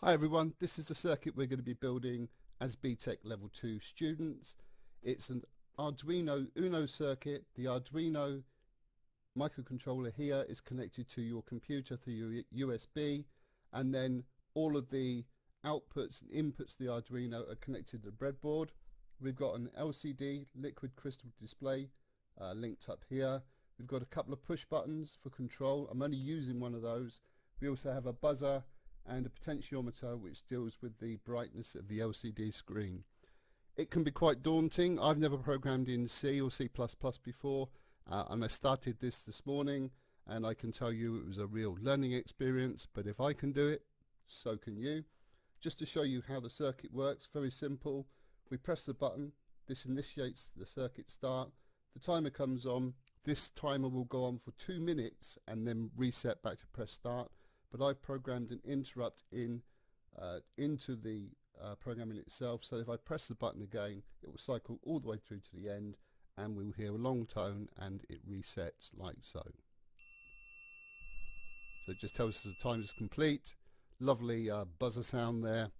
Hi everyone, this is the circuit we're going to be building as BTEC Level 2 students. It's an Arduino Uno circuit. The Arduino microcontroller here is connected to your computer through your USB, and then all of the outputs and inputs to the Arduino are connected to the breadboard. We've got an LCD liquid crystal display linked up here. We've got a couple of push buttons for control. I'm only using one of those. We also have a buzzer and a potentiometer which deals with the brightness of the LCD screen. It can be quite daunting. I've never programmed in C or C++ before, and I started this morning, and I can tell you it was a real learning experience, but if I can do it, so can you. Just to show you how the circuit works, very simple. We press the button, this initiates the circuit start, the timer comes on, this timer will go on for 2 minutes and then reset back to press start. But I've programmed an interrupt into the programming itself, so if I press the button again it will cycle all the way through to the end and we'll hear a long tone and it resets like so. So it just tells us the time is complete. Lovely buzzer sound there.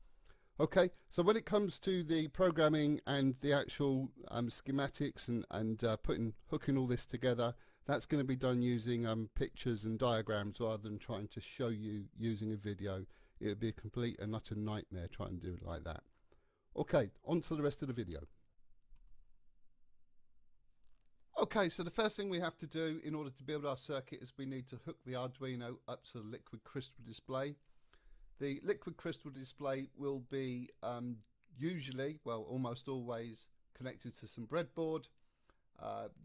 Okay, so when it comes to the programming and the actual schematics and hooking all this together, that's going to be done using pictures and diagrams rather than trying to show you using a video. It would be a complete and utter nightmare trying to do it like that. Okay, on to the rest of the video. Okay, so the first thing we have to do in order to build our circuit is we need to hook the Arduino up to the liquid crystal display. The liquid crystal display will be usually, well, almost always connected to some breadboard.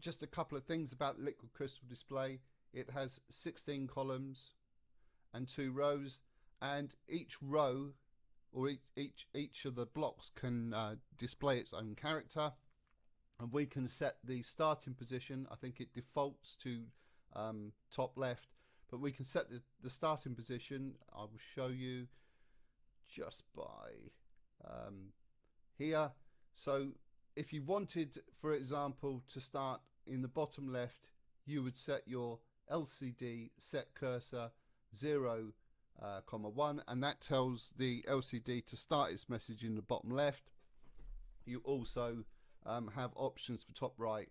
Just a couple of things about liquid crystal display. It has 16 columns and 2 rows, and each row or each of the blocks can display its own character, and we can set the starting position. I think it defaults to top left, but we can set the starting position. I will show you just by here. So if you wanted, for example, to start in the bottom left, you would set your LCD set cursor 0, 1, and that tells the LCD to start its message in the bottom left. You also have options for top right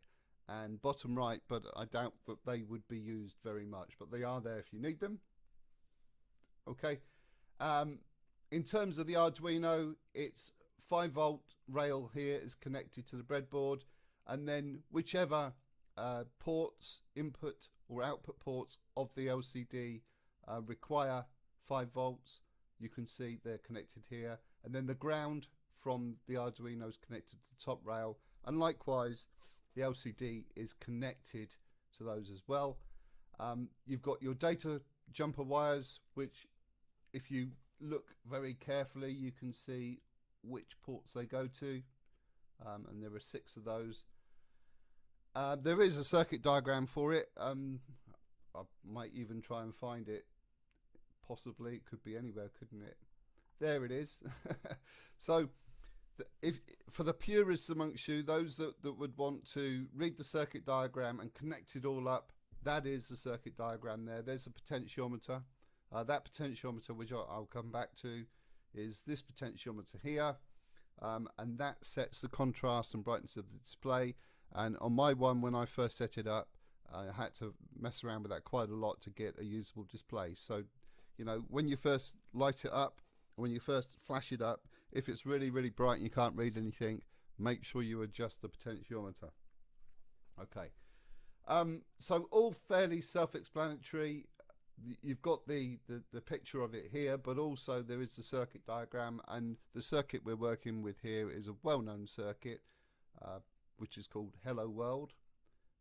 and bottom right, but I doubt that they would be used very much, but they are there if you need them. Okay, in terms of the Arduino, it's 5-volt rail here is connected to the breadboard, and then whichever ports, input or output ports of the LCD require 5 volts, you can see they're connected here, and then the ground from the Arduino is connected to the top rail, and likewise the LCD is connected to those as well. You've got your data jumper wires, which if you look very carefully you can see which ports they go to, and there are 6 of those. There is a circuit diagram for it. I might even try and find it. Possibly it could be anywhere, couldn't it? There it is. So if for the purists amongst you, those that would want to read the circuit diagram and connect it all up, that is the circuit diagram there. There's a potentiometer. That potentiometer, which I'll come back to, is this potentiometer here, and that sets the contrast and brightness of the display. And on my one, when I first set it up, I had to mess around with that quite a lot to get a usable display. So, you know, when you first light it up, when you first flash it up, if it's really bright and you can't read anything, make sure you adjust the potentiometer. Okay, so all fairly self-explanatory. You've got the picture of it here, but also there is the circuit diagram, and the circuit we're working with here is a well-known circuit which is called Hello World.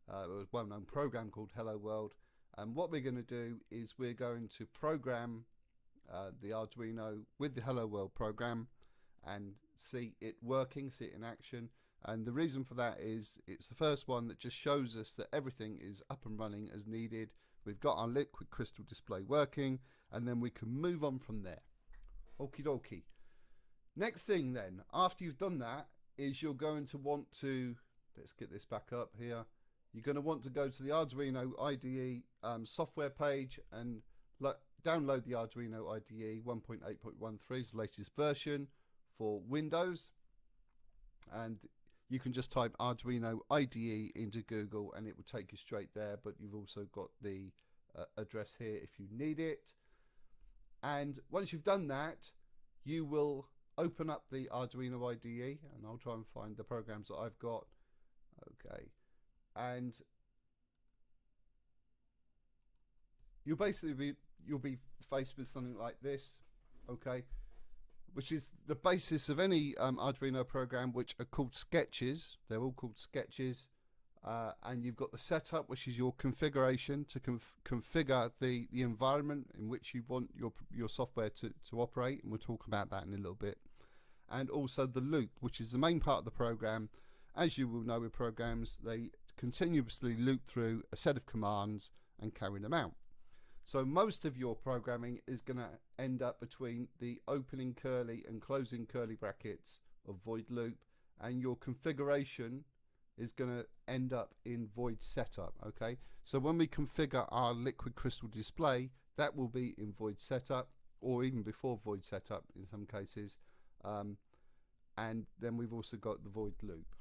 A well-known program called Hello World, and what we're going to do is we're going to program the Arduino with the Hello World program and see it working, see it in action. And the reason for that is it's the first one that just shows us that everything is up and running as needed. We've got our liquid crystal display working, and then we can move on from there. Okie dokie. Next thing then, after you've done that, is you're going to want to, let's get this back up here, you're going to want to go to the Arduino IDE software page and download the Arduino IDE 1.8.13 is the latest version for Windows, and you can just type Arduino IDE into Google and it will take you straight there, but you've also got the address here if you need it. And once you've done that, you will open up the Arduino IDE, and I'll try and find the programs that I've got. Okay, and you'll be faced with something like this, okay, which is the basis of any Arduino program, which are called sketches. They're all called sketches, and you've got the setup, which is your configuration to configure the environment in which you want your software to operate, and we'll talk about that in a little bit. And also the loop, which is the main part of the program. As you will know with programs, they continuously loop through a set of commands and carry them out. So most of your programming is going to end up between the opening curly and closing curly brackets of void loop, and your configuration is going to end up in void setup. Okay, so when we configure our liquid crystal display, that will be in void setup, or even before void setup in some cases, and then we've also got the void loop,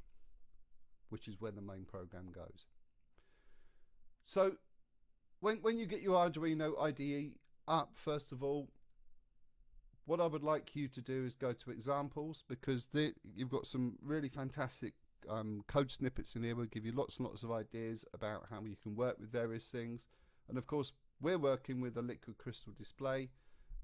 which is where the main program goes. So when you get your Arduino IDE up, first of all, what I would like you to do is go to examples, because you've got some really fantastic code snippets in here. We'll give you lots and lots of ideas about how you can work with various things. And of course, we're working with a liquid crystal display,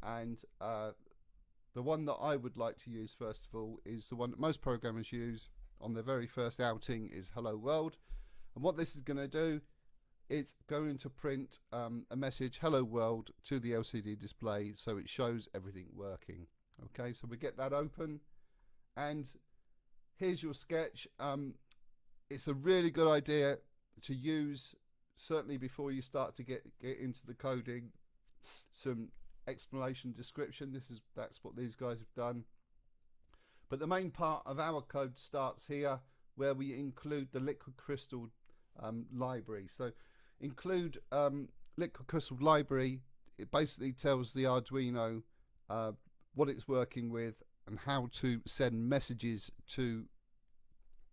and the one that I would like to use first of all is the one that most programmers use on their very first outing, is Hello World. And what this is going to do, it's going to print a message, Hello World, to the LCD display, so it shows everything working. Okay, so we get that open, and here's your sketch. It's a really good idea to use, certainly before you start to get into the coding, some explanation description. That's what these guys have done. But the main part of our code starts here, where we include the liquid crystal library. So include liquid crystal library. It basically tells the Arduino what it's working with and how to send messages to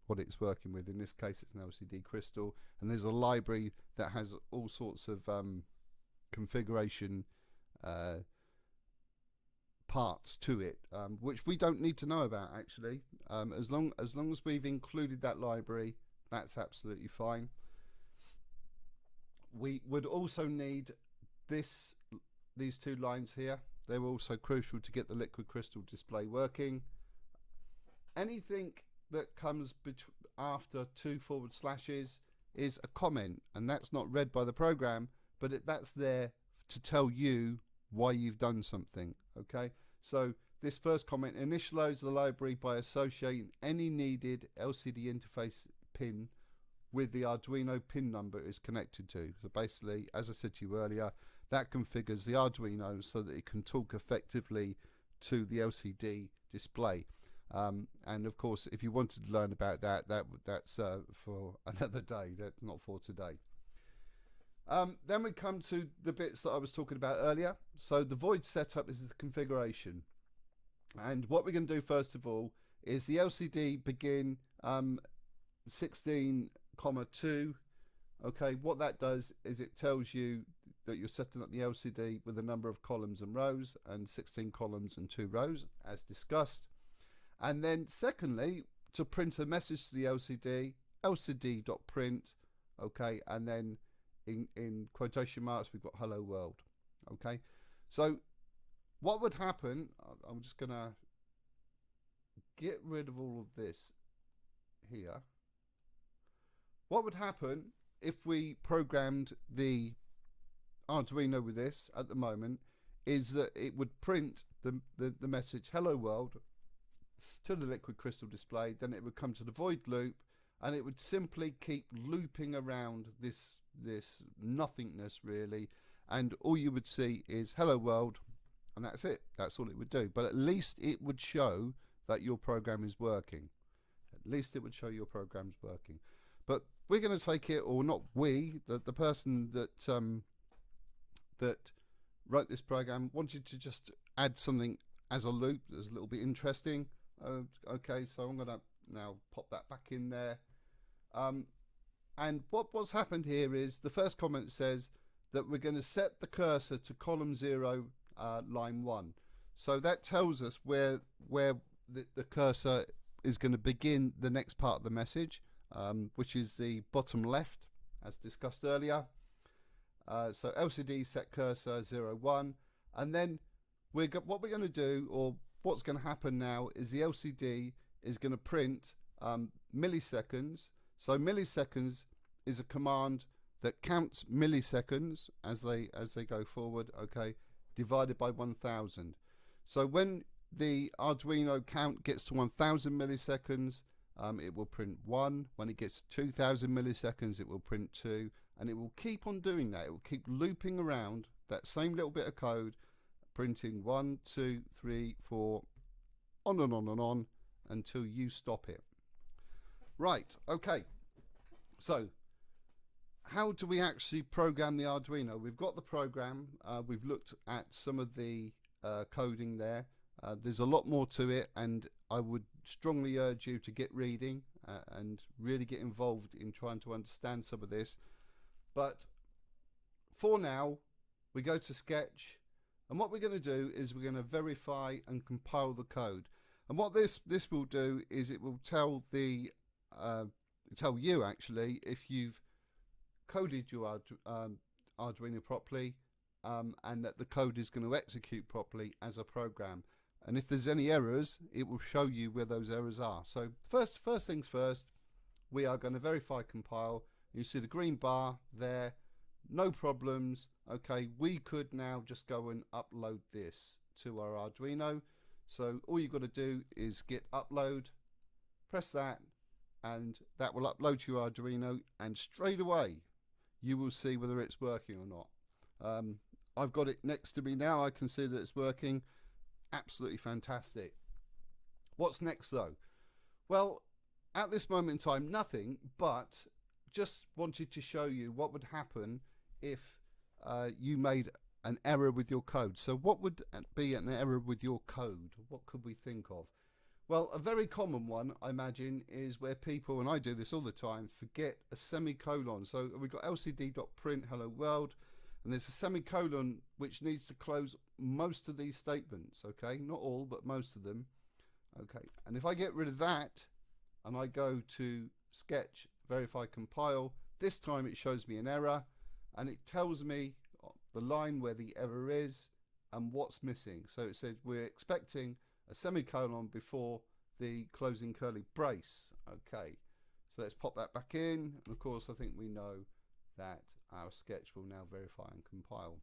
what it's working with. In this case, it's an LCD crystal, and there's a library that has all sorts of configuration parts to it, which we don't need to know about actually. As long as we've included that library, that's absolutely fine. We would also need these two lines here. They're also crucial to get the liquid crystal display working. Anything that comes after 2 forward slashes is a comment, and that's not read by the program, but that's there to tell you why you've done something. Okay, so this first comment initializes the library by associating any needed LCD interface pin with the Arduino pin number it is connected to. So basically, as I said to you earlier, that configures the Arduino so that it can talk effectively to the LCD display. And of course, if you wanted to learn about that's for another day. That's not for today. Then we come to the bits that I was talking about earlier. So the void setup is the configuration, and what we're going to do first of all is the LCD begin 16,2. Okay, what that does is it tells you that you're setting up the LCD with a number of columns and rows, and 16 columns and 2 rows as discussed. And then secondly, to print a message to the LCD, lcd.print, okay, and then in quotation marks we've got hello world. Okay, so what would happen, I'm just gonna get rid of all of this here. What would happen if we programmed the Arduino with this at the moment is that it would print the message hello world to the liquid crystal display, then it would come to the void loop, and it would simply keep looping around this nothingness really, and all you would see is hello world, and that's it. That's all it would do. But at least it would show that your program is working. At least it would show your program's working. But we're going to take it, or not we, the person that wrote this program, wanted to just add something as a loop that's a little bit interesting. Okay, so I'm going to now pop that back in there. And what's happened here is the first comment says that we're going to set the cursor to column 0, line 1. So that tells us where the cursor is going to begin the next part of the message, which is the bottom left, as discussed earlier. So LCD set cursor 0, 1, and then what we're going to do, or what's going to happen now, is the LCD is going to print milliseconds. So milliseconds is a command that counts milliseconds as they go forward, okay, divided by 1000. So when the Arduino count gets to 1000 milliseconds, it will print 1. When it gets to 2000 milliseconds, it will print 2, and it will keep on doing that. It will keep looping around that same little bit of code, printing 1, 2, 3, 4, on and on and on until you stop it. Right, okay. So how do we actually program the Arduino? We've got the program. We've looked at some of the coding there. There's a lot more to it, and I would strongly urge you to get reading and really get involved in trying to understand some of this. But for now, we go to Sketch, and what we're going to do is we're going to verify and compile the code. And what this will do is it will tell tell you actually if you've coded your Arduino properly, and that the code is going to execute properly as a program. And if there's any errors, it will show you where those errors are. So first things first, we are going to verify compile. You see the green bar there, no problems. Okay, we could now just go and upload this to our Arduino. So all you've got to do is git upload, press that, and that will upload to your Arduino, and straight away you will see whether it's working or not. I've got it next to me now. I can see that it's working. Absolutely fantastic. What's next though? Well, at this moment in time, nothing, but just wanted to show you what would happen if you made an error with your code. So what would be an error with your code? What could we think of? Well, a very common one, I imagine, is where people, and I do this all the time, forget a semicolon. So we've got lcd.print hello world, and there's a semicolon which needs to close most of these statements, okay? Not all, but most of them. Okay, and if I get rid of that, and I go to Sketch, Verify, Compile, this time it shows me an error, and it tells me the line where the error is and what's missing. So it says we're expecting a semicolon before the closing curly brace. Okay, so let's pop that back in, and of course I think we know that our Sketch will now verify and compile.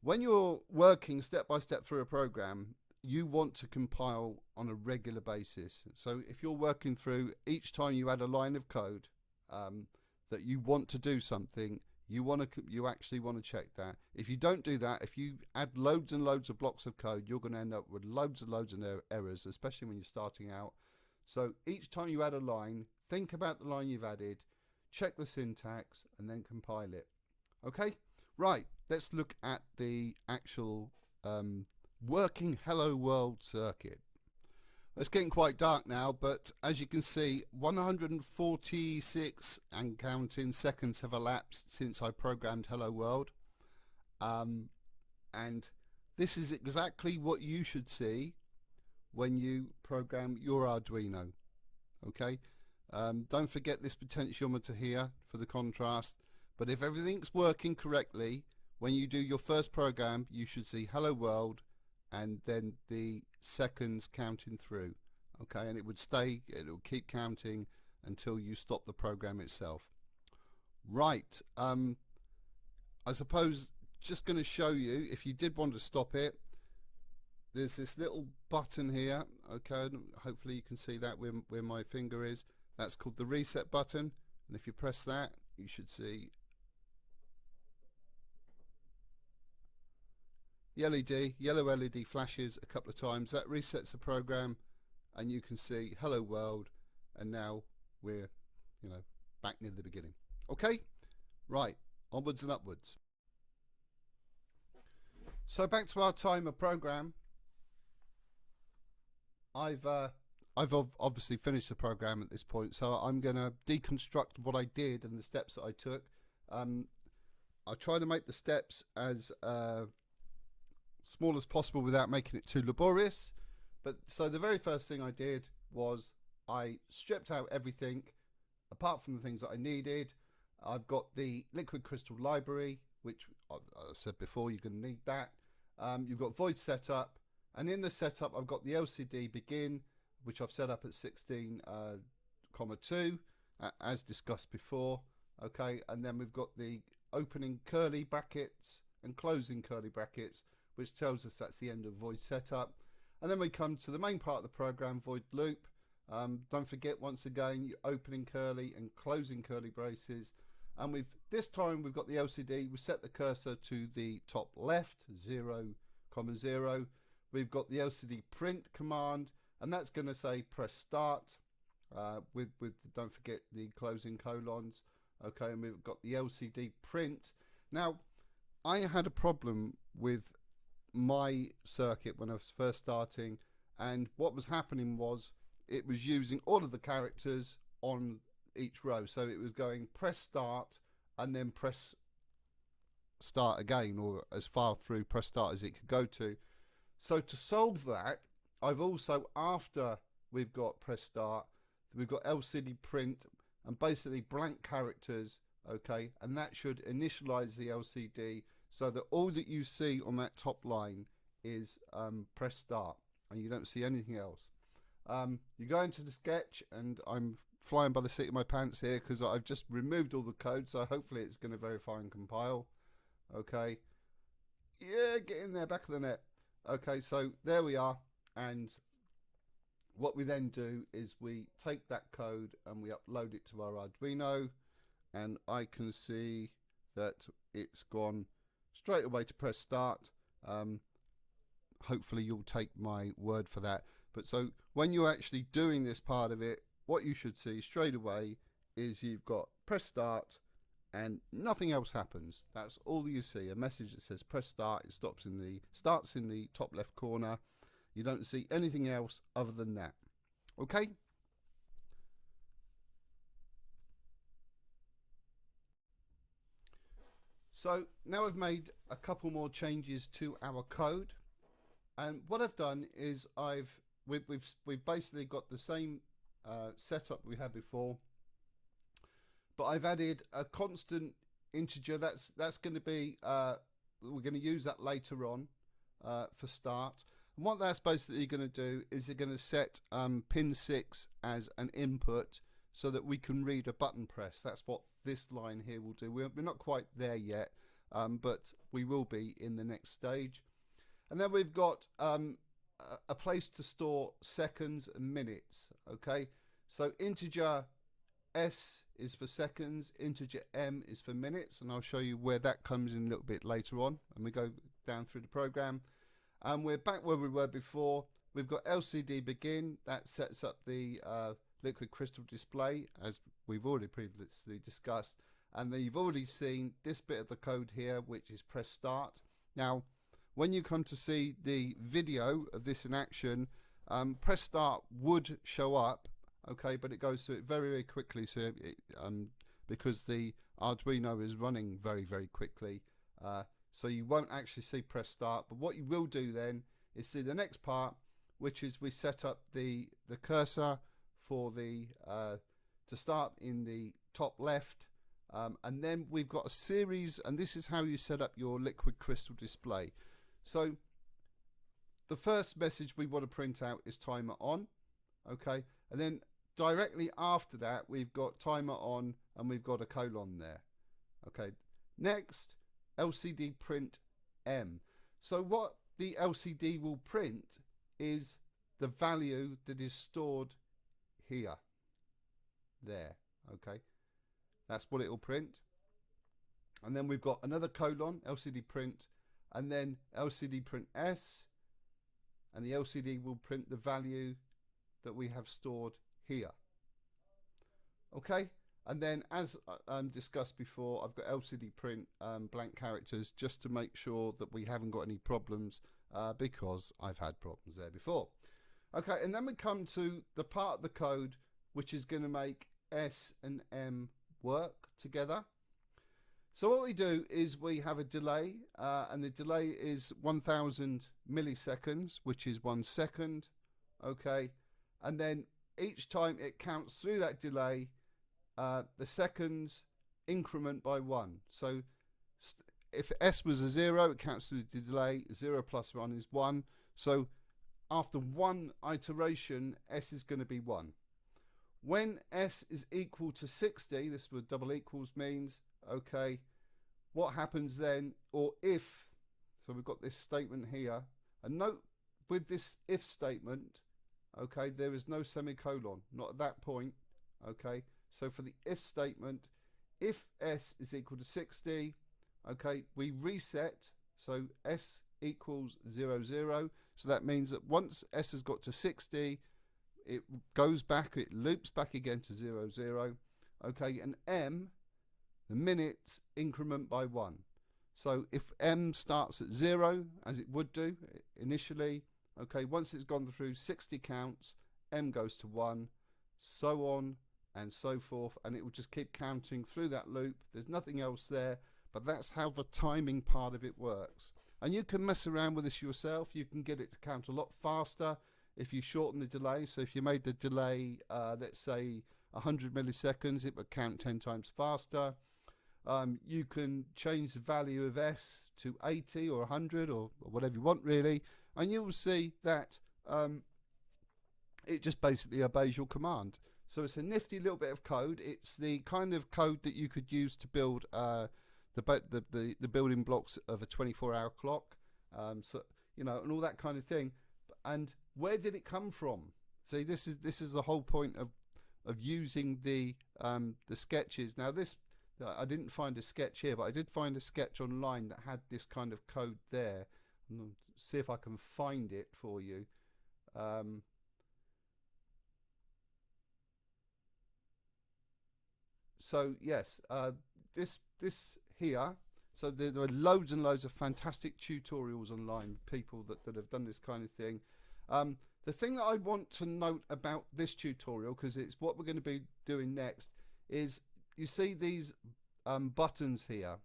When you're working step by step through a program, you want to compile on a regular basis. So if you're working through, each time you add a line of code that you want to do something, you actually want to check that. If you don't do that, if you add loads and loads of blocks of code, you're going to end up with loads and loads of errors, especially when you're starting out. So each time you add a line, think about the line you've added, check the syntax, and then compile it. Okay, right, let's look at the actual working hello world circuit. It's getting quite dark now, but as you can see, 146 and counting seconds have elapsed since I programmed hello world, and this is exactly what you should see when you program your Arduino. Okay, don't forget this potentiometer here for the contrast, but if everything's working correctly, when you do your first program, you should see hello world and then the seconds counting through. Okay, and it will keep counting until you stop the program itself. Right, I suppose just going to show you, if you did want to stop it, there's this little button here. Okay, hopefully you can see that where my finger is. That's called the reset button, and if you press that, you should see the LED, yellow LED flashes a couple of times. That resets the program, and you can see hello world, and now we're back near the beginning. Okay, right, onwards and upwards. So back to our timer program. I've obviously finished the program at this point, so I'm going to deconstruct what I did and the steps that I took. I try to make the steps as small as possible without making it too laborious. But so the very first thing I did was I stripped out everything apart from the things that I needed. I've got the liquid crystal library, which I said before, you're going to need that. You've got void setup, and in the setup I've got the LCD begin, which I've set up at 16,2 as discussed before. Okay, and then we've got the opening curly brackets and closing curly brackets, which tells us that's the end of void setup. And then we come to the main part of the program, void loop. Don't forget, once again, your opening curly and closing curly braces. And this time we've got the LCD. We set the cursor to the top left, 0,0. We've got the LCD print command, and that's going to say press start. With don't forget the closing colons. Okay, and we've got the LCD print. Now, I had a problem with my circuit when I was first starting, and what was happening was it was using all of the characters on each row. So it was going press start and then press start again, or as far through press start as it could go to. So to solve that, I've also, after we've got press start, we've got LCD print and basically blank characters. Okay, and that should initialize the LCD so that all that you see on that top line is press start, and you don't see anything else. You go into the sketch, and I'm flying by the seat of my pants here because I've just removed all the code, so hopefully it's going to verify and compile. Okay, yeah, get in there, back of the net. Okay, so there we are, and what we then do is we take that code and we upload it to our Arduino, and I can see that it's gone straight away to press start. Hopefully you'll take my word for that. But so when you're actually doing this part of it, what you should see straight away is you've got press start and nothing else happens. That's all you see, a message that says press start. It starts in the top left corner. You don't see anything else other than that. Okay? So now I've made a couple more changes to our code, and what I've done is we've basically got the same setup we had before, but I've added a constant integer. That's going to be we're going to use that later on for start. And what that's basically going to do is it's going to set pin 6 as an input so that we can read a button press. That's what this line here will do. We're not quite there yet, but we will be in the next stage. And then we've got a place to store seconds and minutes. Okay, so integer S is for seconds, integer M is for minutes, and I'll show you where that comes in a little bit later on, and we go down through the program. And we're back where we were before. We've got LCD begin. That sets up the liquid crystal display, as we've already previously discussed. And then you've already seen this bit of the code here, which is press start. Now, when you come to see the video of this in action, press start would show up, okay, but it goes through it very, very quickly. So because the Arduino is running very, very quickly, so you won't actually see press start. But what you will do then is see the next part, which is we set up the cursor for the to start in the top left, and then we've got a series, and this is how you set up your liquid crystal display. So the first message we want to print out is timer on, okay, and then directly after that we've got timer on and we've got a colon there. Okay, next LCD print M. So what the LCD will print is the value that is stored here, there. Okay, that's what it will print. And then we've got another colon, LCD print, and then LCD print S, and the LCD will print the value that we have stored here. Okay, And then, as discussed before, I've got LCD print blank characters just to make sure that we haven't got any problems, because I've had problems there before. Okay, and then we come to the part of the code which is going to make S and M work together. So what we do is we have a delay, and the delay is 1000 milliseconds, which is 1 second. Okay, and then each time it counts through that delay, the seconds increment by 1. So if S was a 0, it counts through the delay. 0 plus 1 is 1. So after one iteration, S is going to be 1. When S is equal to 60, this is what double equals means, okay, what happens then, or if, so we've got this statement here, and note with this if statement, okay, there is no semicolon, not at that point, okay. So for the if statement, if S is equal to 60, okay, we reset, so S equals 0, 0. So that means that once S has got to 60, it goes back, it loops back again to 0, 0. Okay, and M, the minutes increment by 1. So if M starts at 0, as it would do initially, okay, once it's gone through 60 counts, M goes to 1, so on and so forth, and it will just keep counting through that loop. There's nothing else there, but that's how the timing part of it works. And you can mess around with this yourself. You can get it to count a lot faster if you shorten the delay. So if you made the delay, let's say 100 milliseconds, it would count 10 times faster. You can change the value of S to 80 or 100 or whatever you want really, and you will see that it just basically obeys your command. So it's a nifty little bit of code. It's the kind of code that you could use to build the building blocks of a 24-hour clock, so you know, and all that kind of thing. And where did it come from? See, this is the whole point of using the sketches. Now this, I didn't find a sketch here, but I did find a sketch online that had this kind of code there. I'll see if I can find it for you. So yes, this here, so there are loads and loads of fantastic tutorials online, people that have done this kind of thing. The thing that I want to note about this tutorial, because it's what we're going to be doing next, is you see these buttons here.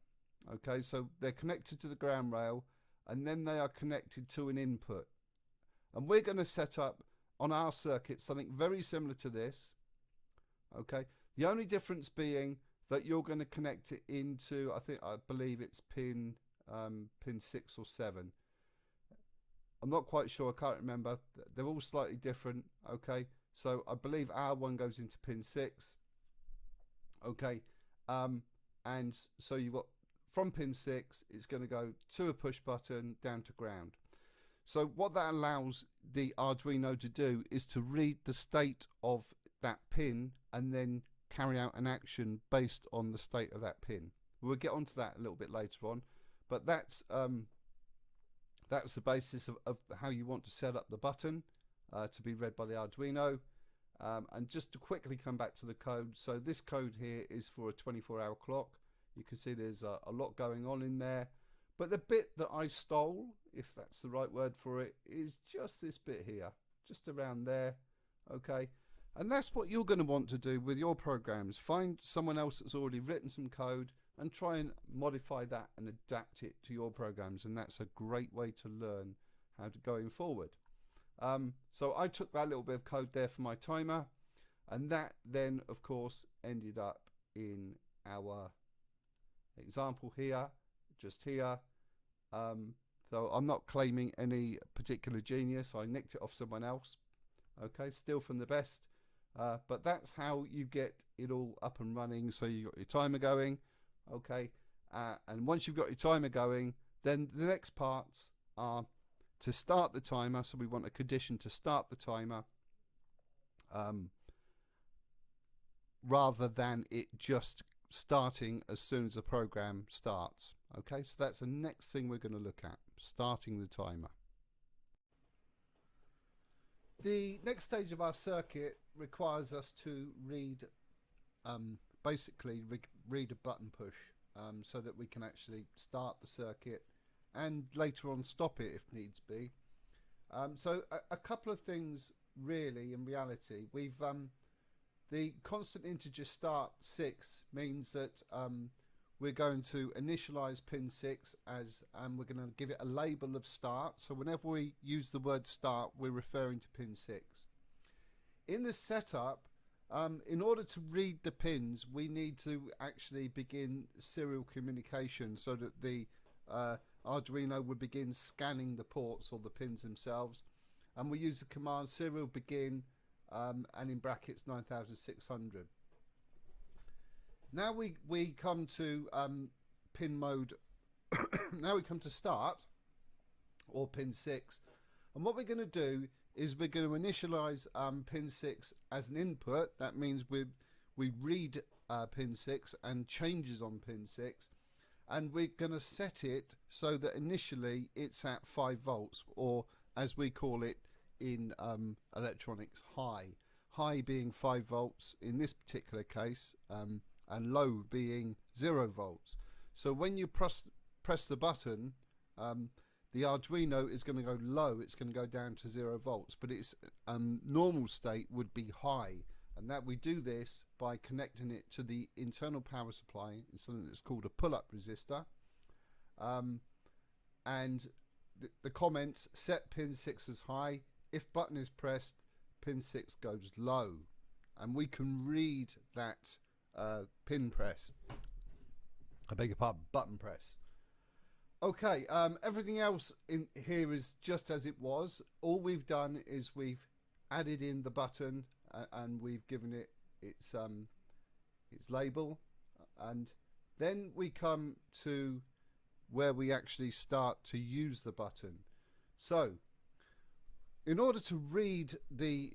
Okay, so they're connected to the ground rail, and then they are connected to an input. And we're going to set up on our circuit something very similar to this. Okay, the only difference being that you're going to connect it into, I believe it's pin 6 or 7. I'm not quite sure, I can't remember. They're all slightly different. Okay, so I believe our one goes into pin 6. Okay, and so you've got from pin 6, it's going to go to a push button down to ground. So what that allows the Arduino to do is to read the state of that pin and then carry out an action based on the state of that pin. We'll get onto that a little bit later on, but that's the basis of how you want to set up the button to be read by the Arduino. And just to quickly come back to the code, so this code here is for a 24-hour clock. You can see there's a lot going on in there, but the bit that I stole, if that's the right word for it, is just this bit here, just around there. Okay, and that's what you're going to want to do with your programs. Find someone else that's already written some code and try and modify that and adapt it to your programs, and that's a great way to learn how to going forward. So I took that little bit of code there for my timer, and that then of course ended up in our example here, just here. So I'm not claiming any particular genius, I nicked it off someone else. Okay, still from the best, but that's how you get it all up and running. So you got your timer going, okay, and once you've got your timer going, then the next parts are to start the timer. So we want a condition to start the timer, rather than it just starting as soon as the program starts. Okay, so that's the next thing we're going to look at, starting the timer. The next stage of our circuit requires us to read basically read a button push so that we can actually start the circuit and later on stop it if needs be. So a couple of things really in reality. We've the constant integer start 6 means that we're going to initialize pin 6 as, and we're going to give it a label of start. So whenever we use the word start, we're referring to pin 6. In the setup, in order to read the pins, we need to actually begin serial communication so that the Arduino would begin scanning the ports or the pins themselves. And we use the command serial begin and in brackets 9600. Now we come to pin mode. Now we come to start, or pin 6, and what we're going to do is we're going to initialize pin 6 as an input. That means we read pin 6 and changes on pin 6, and we're going to set it so that initially it's at 5 volts, or as we call it in electronics, high being 5 volts in this particular case, and low being 0 volts. So when you press the button, the Arduino is going to go low, it's going to go down to 0 volts, but its normal state would be high, and that we do this by connecting it to the internal power supply in something that's called a pull-up resistor, and the comments set pin 6 as high. If button is pressed, pin 6 goes low, and we can read that pin press. I beg your pardon, button press. Okay, everything else in here is just as it was. All we've done is we've added in the button and we've given it its label, and then we come to where we actually start to use the button. So in order to read the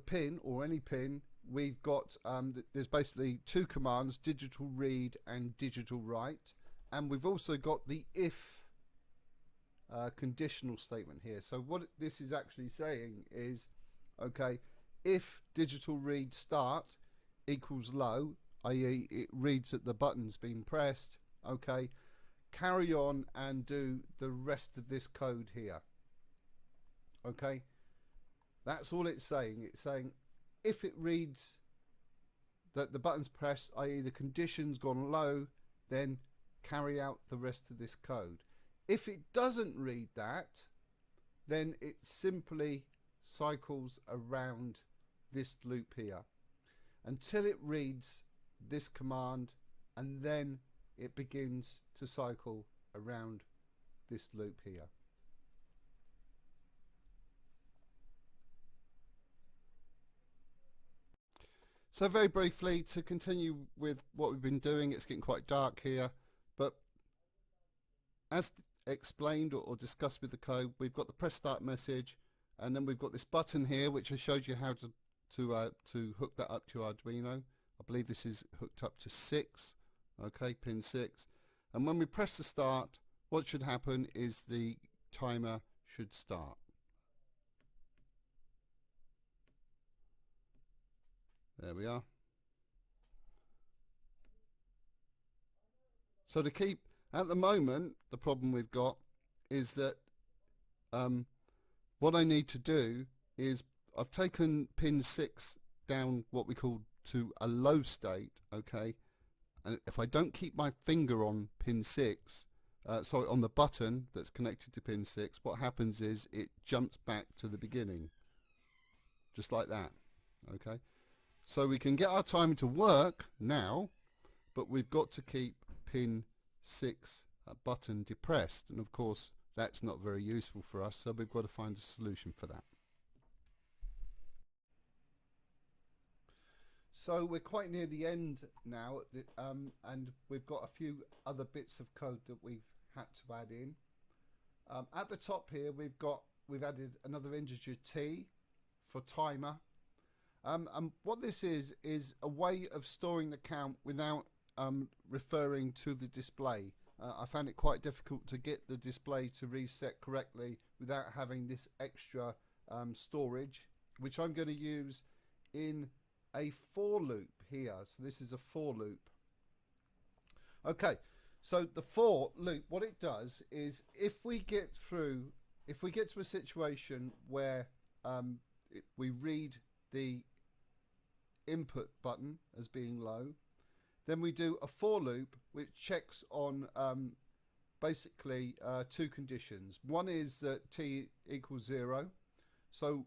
pin, or any pin, we've got there's basically two commands, digital read and digital write, and we've also got the if conditional statement here. So what this is actually saying is, okay, if digital read start equals low, i.e. it reads that the button's been pressed, okay, carry on and do the rest of this code here. Okay, that's all it's saying. It's saying if it reads that the button's pressed, i.e. the condition's gone low, then carry out the rest of this code. If it doesn't read that, then it simply cycles around this loop here until it reads this command, and then it begins to cycle around this loop here. So very briefly, to continue with what we've been doing, it's getting quite dark here, but as explained or discussed with the code, we've got the press start message, and then we've got this button here which I showed you how to hook that up to your Arduino. I believe this is hooked up to 6, okay, pin 6, and when we press the start, what should happen is the timer should start. There we are. So to keep, at the moment, the problem we've got is that what I need to do is I've taken pin 6 down what we call to a low state, okay, and if I don't keep my finger on pin 6, sorry, on the button that's connected to pin 6, what happens is it jumps back to the beginning, just like that, okay. So we can get our timer to work now, but we've got to keep pin 6 button depressed, and of course that's not very useful for us, so we've got to find a solution for that. So we're quite near the end now, and we've got a few other bits of code that we've had to add in. At the top here we've added another integer t for timer. And what this is a way of storing the count without referring to the display. I found it quite difficult to get the display to reset correctly without having this extra storage, which I'm going to use in a for loop here. So this is a for loop. Okay, so the for loop, what it does is if we get to a situation where we read the input button as being low, then we do a for loop which checks on basically two conditions. One is that t equals 0. So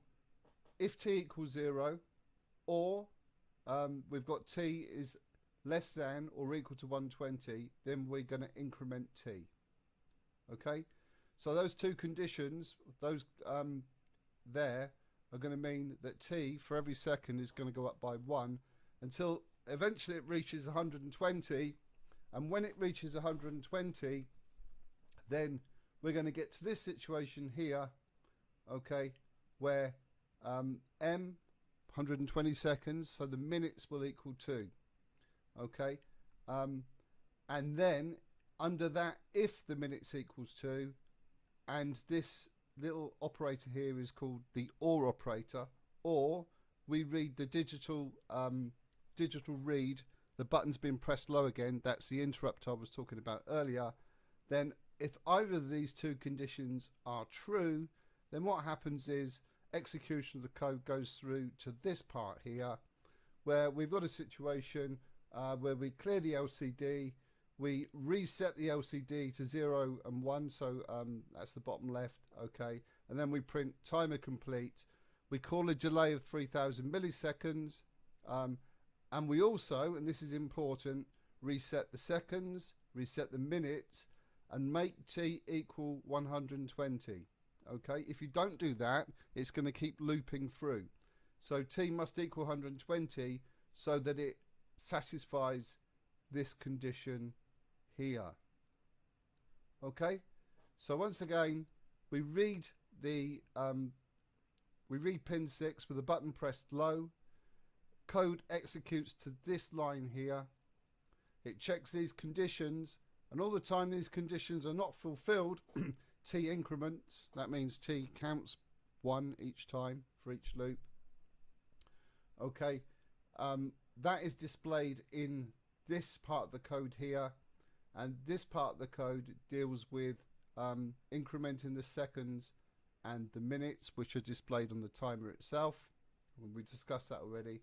if t equals 0, or we've got t is less than or equal to 120, then we're going to increment t. Okay, so those two conditions, those there, are going to mean that t for every second is going to go up by 1 until eventually it reaches 120, and when it reaches 120, then we're going to get to this situation here, okay, where m 120 seconds, so the minutes will equal 2, okay, and then under that, if the minutes equals 2, and this little operator here is called the OR operator, or we read the digital read, the button's been pressed low again, that's the interrupt I was talking about earlier, then if either of these two conditions are true, then what happens is execution of the code goes through to this part here, where we've got a situation where we clear the LCD, we reset the LCD to 0 and 1, so that's the bottom left, okay, and then we print timer complete. We call a delay of 3000 milliseconds, and we also, and this is important, reset the seconds, reset the minutes, and make t equal 120. Okay, if you don't do that, it's going to keep looping through. So t must equal 120 so that it satisfies this condition here. Okay, so once again, we read pin 6 with the button pressed low. Code executes to this line here. It checks these conditions, and all the time these conditions are not fulfilled, t increments. That means t counts 1 each time for each loop. Okay, that is displayed in this part of the code here, and this part of the code deals with incrementing the seconds and the minutes, which are displayed on the timer itself. We discussed that already.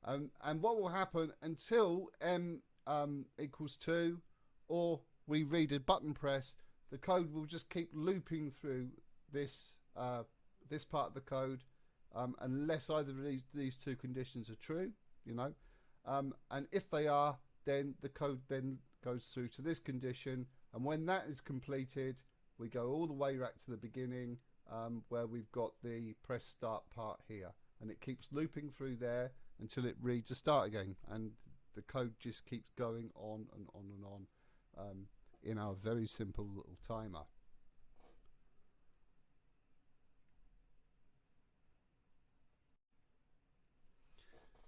And what will happen until m equals 2, or we read a button press, the code will just keep looping through this this part of the code unless either of these two conditions are true, you know, and if they are, then the code then goes through to this condition, and when that is completed, we go all the way back to the beginning where we've got the press start part here, and it keeps looping through there until it reads a start again, and the code just keeps going on and on and on in our very simple little timer.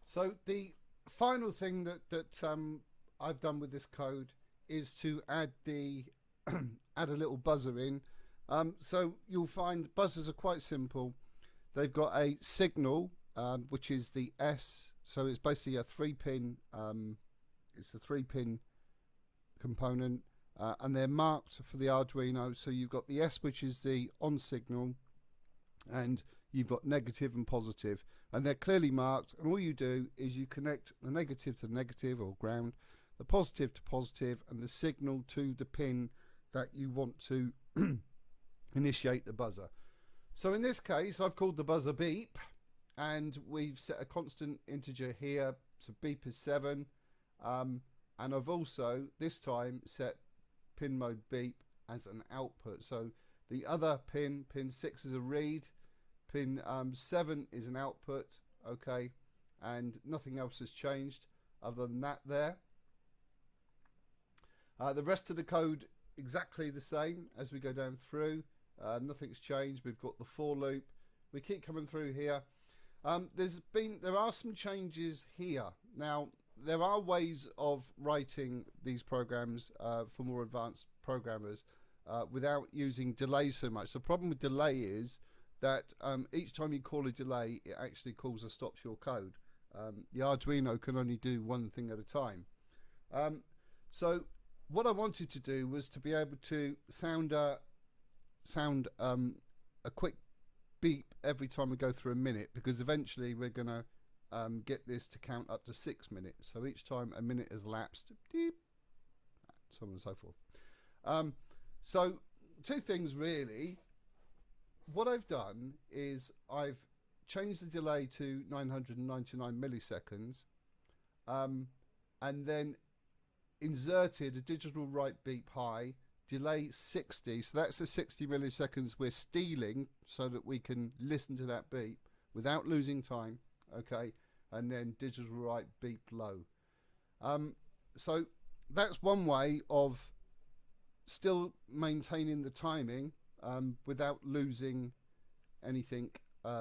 So the final thing that I've done with this code is to add add a little buzzer in. So you'll find buzzers are quite simple. They've got a signal, which is the S. So it's basically a 3-pin. It's a 3-pin component, and they're marked for the Arduino. So you've got the S, which is the on signal, and you've got negative and positive, and they're clearly marked. And all you do is you connect the negative to negative or ground, the positive to positive, and the signal to the pin that you want to initiate the buzzer. So in this case, I've called the buzzer beep, and we've set a constant integer here. So beep is 7, and I've also this time set pin mode beep as an output. So the other pin 6 is a read, pin 7 is an output, okay, and nothing else has changed other than that there. The rest of the code exactly the same as we go down through. Nothing's changed. We've got the for loop. We keep coming through here. There are some changes here. Now there are ways of writing these programs for more advanced programmers without using delay so much. The problem with delay is that each time you call a delay, it actually calls or stops your code. the Arduino can only do one thing at a time. So what I wanted to do was to be able to sound a quick beep every time we go through a minute, because eventually we're going to get this to count up to 6 minutes. So each time a minute has lapsed, beep, so on and so forth. So two things really. What I've done is I've changed the delay to 999 milliseconds, and then inserted a digital write beep high, delay 60, so that's the 60 milliseconds we're stealing so that we can listen to that beep without losing time, okay, and then digital write beep low. So that's one way of still maintaining the timing without losing anything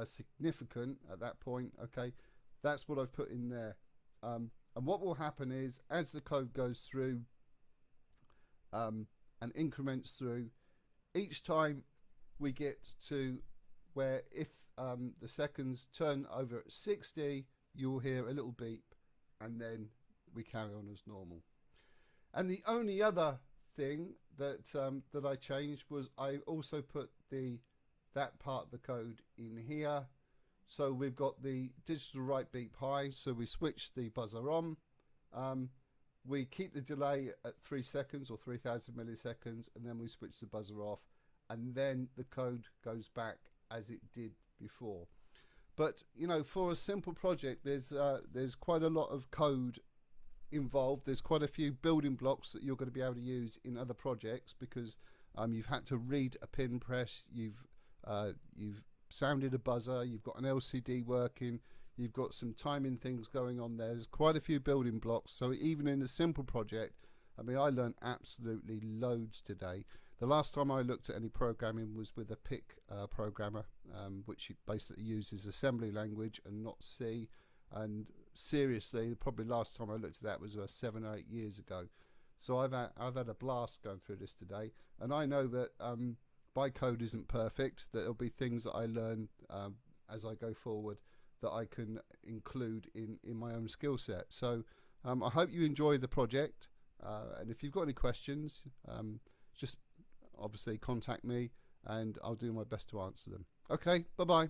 significant at that point, okay. That's what I've put in there. And what will happen is, as the code goes through and increments through, each time we get to where if the seconds turn over at 60, you'll hear a little beep, and then we carry on as normal. And the only other thing that that I changed was I also put that part of the code in here. So we've got the digital write beep high, so we switch the buzzer on. We keep the delay at 3 seconds or 3000 milliseconds, and then we switch the buzzer off, and then the code goes back as it did before. But you know, for a simple project, there's quite a lot of code involved. There's quite a few building blocks that you're going to be able to use in other projects, because you've had to read a pin press, you've sounded a buzzer, you've got an LCD working, you've got some timing things going on there. There's quite a few building blocks. So even in a simple project, I mean, I learned absolutely loads today. The last time I looked at any programming was with a PIC programmer, which basically uses assembly language and not C. And seriously, probably last time I looked at that was 7 or 8 years ago. So I've had a blast going through this today, and I know that my code isn't perfect, that there'll be things that I learn as I go forward that I can include in my own skill set. So I hope you enjoy the project, and if you've got any questions, just obviously contact me and I'll do my best to answer them. Okay, bye bye.